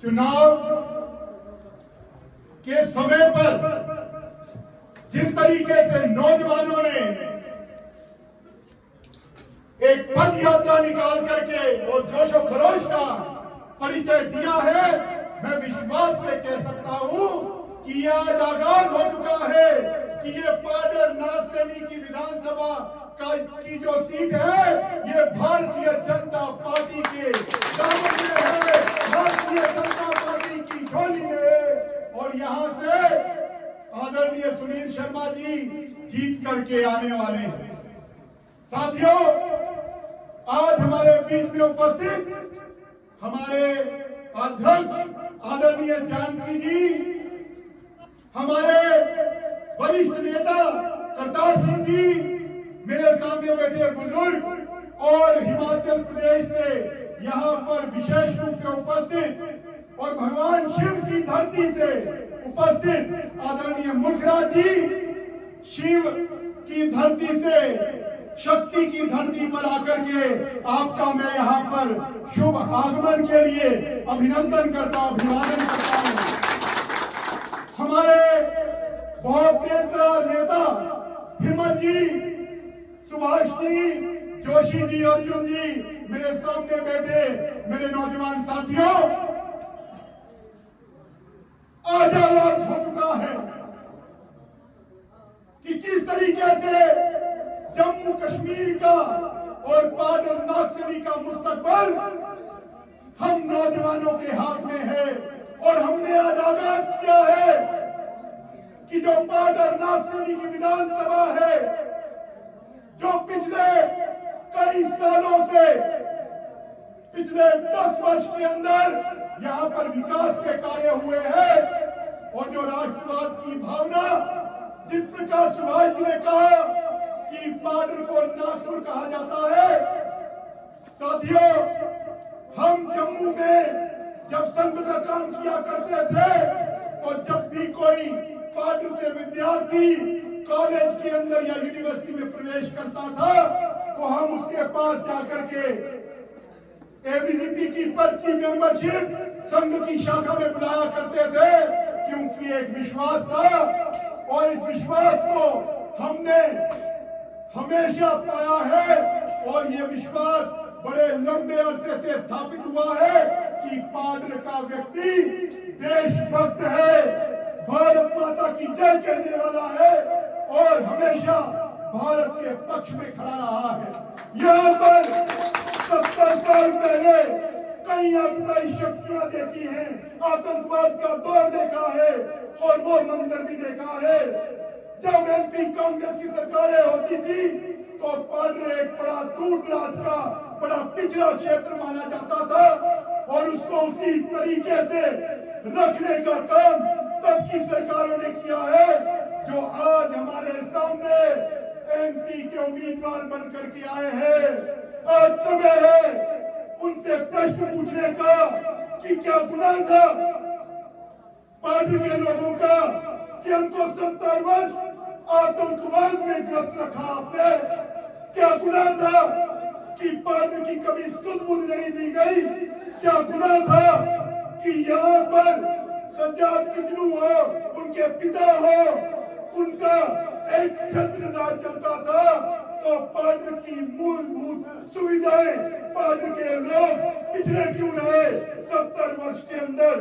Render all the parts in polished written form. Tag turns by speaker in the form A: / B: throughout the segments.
A: चुनाव के समय पर जिस तरीके से नौजवानों ने एक पद यात्रा निकाल करके और जोशो खरोश का परिचय दिया है, मैं विश्वास से कह सकता हूं कि यह आज आगाज हो चुका है कि ये पाडर नागसेनी की विधानसभा की जो सीट है ये भारतीय जनता पार्टी के दामन में है, भारतीय जनता पार्टी की झोली में है और यहां से आदरणीय सुनील शर्मा जी जीत करके आने वाले हैं। साथियों, आज हमारे बीच में उपस्थित हमारे अध्यक्ष आदरणीय जानकी जी, हमारे वरिष्ठ नेता करतार सिंह जी, मेरे सामने बैठे बुजुर्ग और हिमाचल प्रदेश से यहाँ पर विशेष रूप से उपस्थित और भगवान शिव की धरती से उपस्थित आदरणीय मुल्खराज जी, शिव की धरती से शक्ति की धरती पर आकर के आपका मैं यहाँ पर शुभ आगमन के लिए अभिनंदन करता हूँ, अभिवादन करता हूँ। हमारे बहुत नेता हिम्मत जी, सुभाष जी, जोशी जी, अर्जुन जी, मेरे सामने बैठे मेरे नौजवान साथियों, आज आगाज हो चुका है कि किस तरीके से जम्मू कश्मीर का और पाडर नागसेनी का मुस्तकबिल हम नौजवानों के हाथ में है और हमने आज आगाज किया है कि जो पाडर नागसेनी की विधानसभा है, जो पिछले कई सालों से, पिछले 10 वर्ष के अंदर यहाँ पर विकास के कार्य हुए हैं और जो राष्ट्रवाद की भावना, जिस प्रकार सुभाष जी ने कहा कि पाडर को नागपुर कहा जाता है, साथियों, हम जम्मू में जब संघ का काम किया करते थे तो जब भी कोई पाडर से विद्यार्थी कॉलेज के अंदर या यूनिवर्सिटी में प्रवेश करता था तो हम उसके पास जाकर के एबीवीपी की पर्ची मेंबरशिप संघ की शाखा में बुलाया करते थे, क्योंकि एक विश्वास था और इस विश्वास को हमने हमेशा पाया है और ये विश्वास बड़े लंबे अरसे से स्थापित हुआ है कि पाडर का व्यक्ति देशभक्त है, भारत माता की जय कहने वाला है और हमेशा भारत के पक्ष में खड़ा रहा है। यहाँ पर 70 साल पहले कई आपदाई शक्तियां देखी हैं, आतंकवाद का दौर देखा है और वो मंजर भी देखा है। जब एमसी कांग्रेस की सरकारें होती थी तो पाडर एक बड़ा दूर दराज का बड़ा पिछड़ा क्षेत्र माना जाता था और उसको उसी तरीके से रखने का काम तब की सरकारों ने किया है, जो आज हमारे सामने एमपी के उम्मीदवार बनकर के आए हैं। आज समय है उनसे प्रश्न पूछने का कि क्या गुनाह था पार्टी के लोगों का कि हमको 70 वर्ष आतंकवाद में ग्रस्त रखा आपने? क्या गुनाह था कि पार्टी की कभी सुध-बुध नहीं दी गई? क्या गुनाह था कि यहाँ पर सज्जाद किचलू हो, उनके पिता हो, उनका एक छत्र राज चलता था तो पाडर की मूलभूत सुविधाएं पाडर के लोग पिछड़े क्यों रहे 70 वर्ष के अंदर?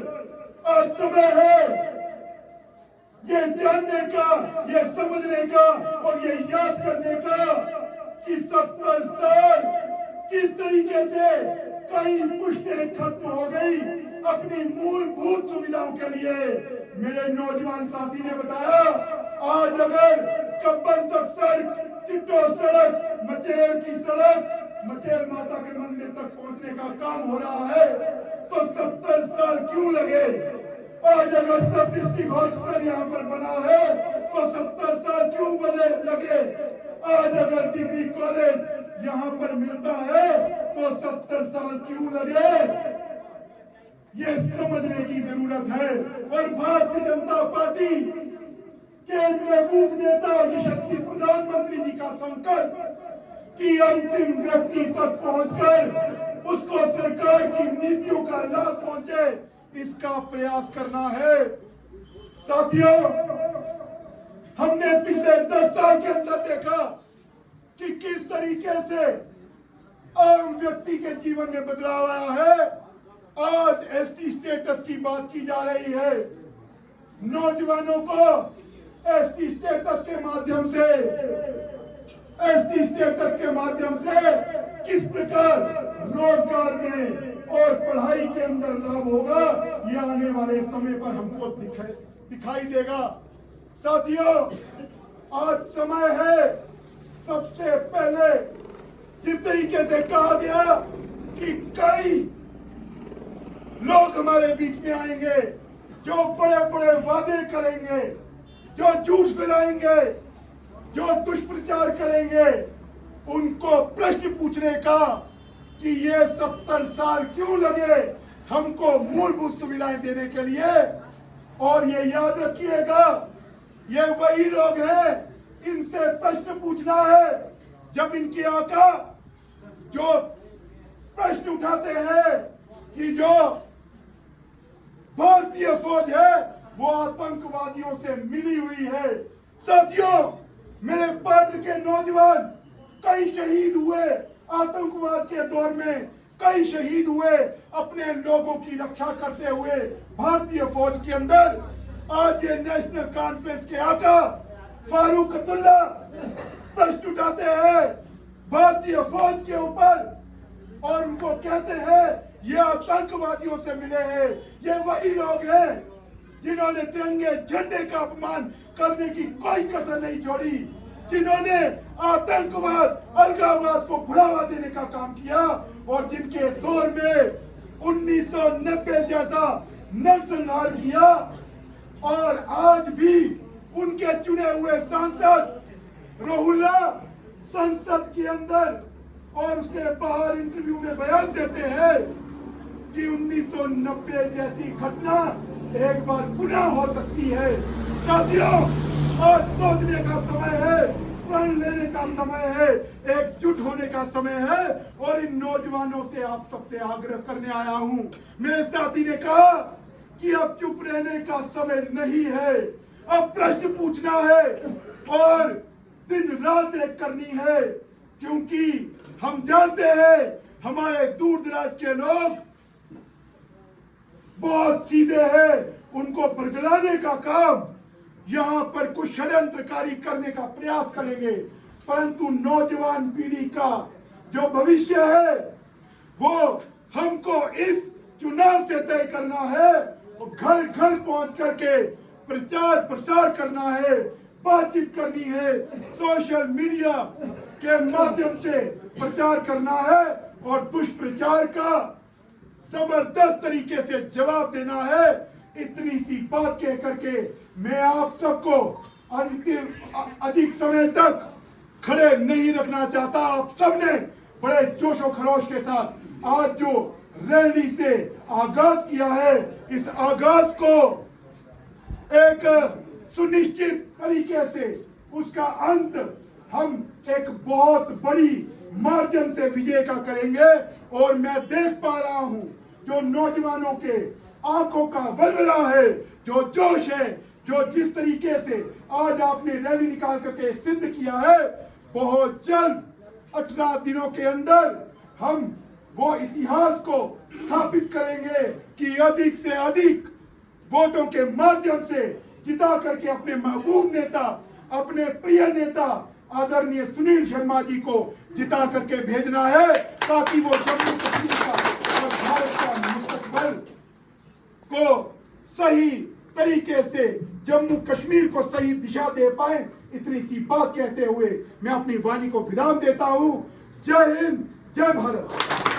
A: आज समय है ये जानने का, ये समझने का और ये याद करने का कि 70 साल किस तरीके से कई पुश्तें खत्म हो गई अपनी मूलभूत सुविधाओं के लिए। मेरे नौजवान साथी ने बताया, आज अगर कब्बन तक सड़क, चिट्टो सड़क, मचेल की सड़क, मचेल माता के मंदिर तक पहुंचने का काम हो रहा है तो 70 साल क्यों लगे? आज अगर सब डिस्ट्रिक्ट हॉस्पिटल यहाँ पर बना है तो 70 साल क्यों लगे? आज अगर डिग्री कॉलेज यहाँ पर मिलता है तो 70 साल क्यों लगे? ये समझने की जरूरत है। और भारतीय जनता पार्टी के महबूब नेता और यशस्वी प्रधानमंत्री जी का संकल्प कि अंतिम व्यक्ति तक पहुंचकर उसको सरकार की नीतियों का लाभ पहुंचे, इसका प्रयास करना है। साथियों, हमने पिछले 10 साल के अंदर देखा कि किस तरीके से आम व्यक्ति के जीवन में बदलाव आया है। आज एसटी स्टेटस की बात की जा रही है। नौजवानों को एसटी स्टेटस के माध्यम से किस प्रकार रोजगार में और पढ़ाई के अंदर लाभ होगा, ये आने वाले समय पर हमको दिखाई देगा। साथियों, आज समय है, सबसे पहले जिस तरीके से कहा गया कि कई लोग हमारे बीच में आएंगे जो बड़े बड़े वादे करेंगे, जो झूठ फैलाएंगे, जो दुष्प्रचार करेंगे, उनको प्रश्न पूछने का कि ये 70 साल क्यों लगे हमको मूलभूत सुविधाएं देने के लिए। और ये याद रखिएगा, ये वही लोग हैं, इनसे प्रश्न पूछना है जब इनकी आका जो प्रश्न उठाते हैं कि जो भारतीय फौज है वो आतंकवादियों से मिली हुई है। साथियों, मेरे पार्टी के नौजवान कई शहीद हुए आतंकवाद के दौर में, कई शहीद हुए अपने लोगों की रक्षा करते हुए भारतीय फौज के अंदर। आज ये नेशनल कॉन्फ्रेंस के आका फारूक अब्दुल्ला प्रश्न उठाते हैं भारतीय फौज के ऊपर और उनको कहते हैं ये आतंकवादियों से मिले हैं। ये वही लोग हैं जिन्होंने तिरंगे झंडे का अपमान करने की कोई कसर नहीं छोड़ी, जिन्होंने आतंकवाद, अलगाववाद को बढ़ावा देने का काम किया और जिनके दौर में 1990 जैसा नरसंहार किया। और आज भी उनके चुने हुए सांसद रोहुल्ला संसद के अंदर और उसके बाहर इंटरव्यू में बयान देते हैं कि 1990 जैसी घटना एक बार पुनः हो सकती है। साथियों, आज सोचने का समय है, प्रण लेने का समय है, एकजुट होने का समय है। और इन नौजवानों से आप सबसे आग्रह करने आया हूं। मेरे साथी ने कहा कि अब चुप रहने का समय नहीं है, अब प्रश्न पूछना है और दिन रात एक करनी है, क्योंकि हम जानते हैं हमारे दूर दराज के लोग बहुत सीधे हैं। उनको बरगलाने का काम यहाँ पर कुछ षड्यंत्रकारी करने का प्रयास करेंगे, परंतु नौजवान पीढ़ी का जो भविष्य है वो हमको इस चुनाव से तय करना है। घर घर पहुंच करके प्रचार प्रसार करना है, बातचीत करनी है, सोशल मीडिया के माध्यम से प्रचार करना है और दुष्प्रचार का जबरदस्त तरीके से जवाब देना है। इतनी सी बात कह करके मैं आप सबको अधिक समय तक खड़े नहीं रखना चाहता। आप सबने बड़े जोशो खरोश के साथ आज जो रैली से आगाज किया है, इस आगाज को एक सुनिश्चित तरीके से उसका अंत हम एक बहुत बड़ी मार्जिन से विजय का करेंगे। और मैं देख पा रहा हूं जो नौजवानों के आंखों का वलवला है, जो जोश है, जो जिस तरीके से आज आपने रैली निकाल करके सिद्ध किया है, बहुत जल्द 18 दिनों के अंदर हम वो इतिहास को स्थापित करेंगे कि अधिक से अधिक वोटों के माध्यम से जिता करके अपने महबूब नेता, अपने प्रिय नेता आदरणीय सुनील शर्मा जी को जिता करके भेजना है, ताकि वो जम्मू कश्मीर का और भारत का मुस्तकबिल को सही तरीके से जम्मू कश्मीर को सही दिशा दे पाए। इतनी सी बात कहते हुए मैं अपनी वाणी को विराम देता हूं। जय हिंद, जय भारत।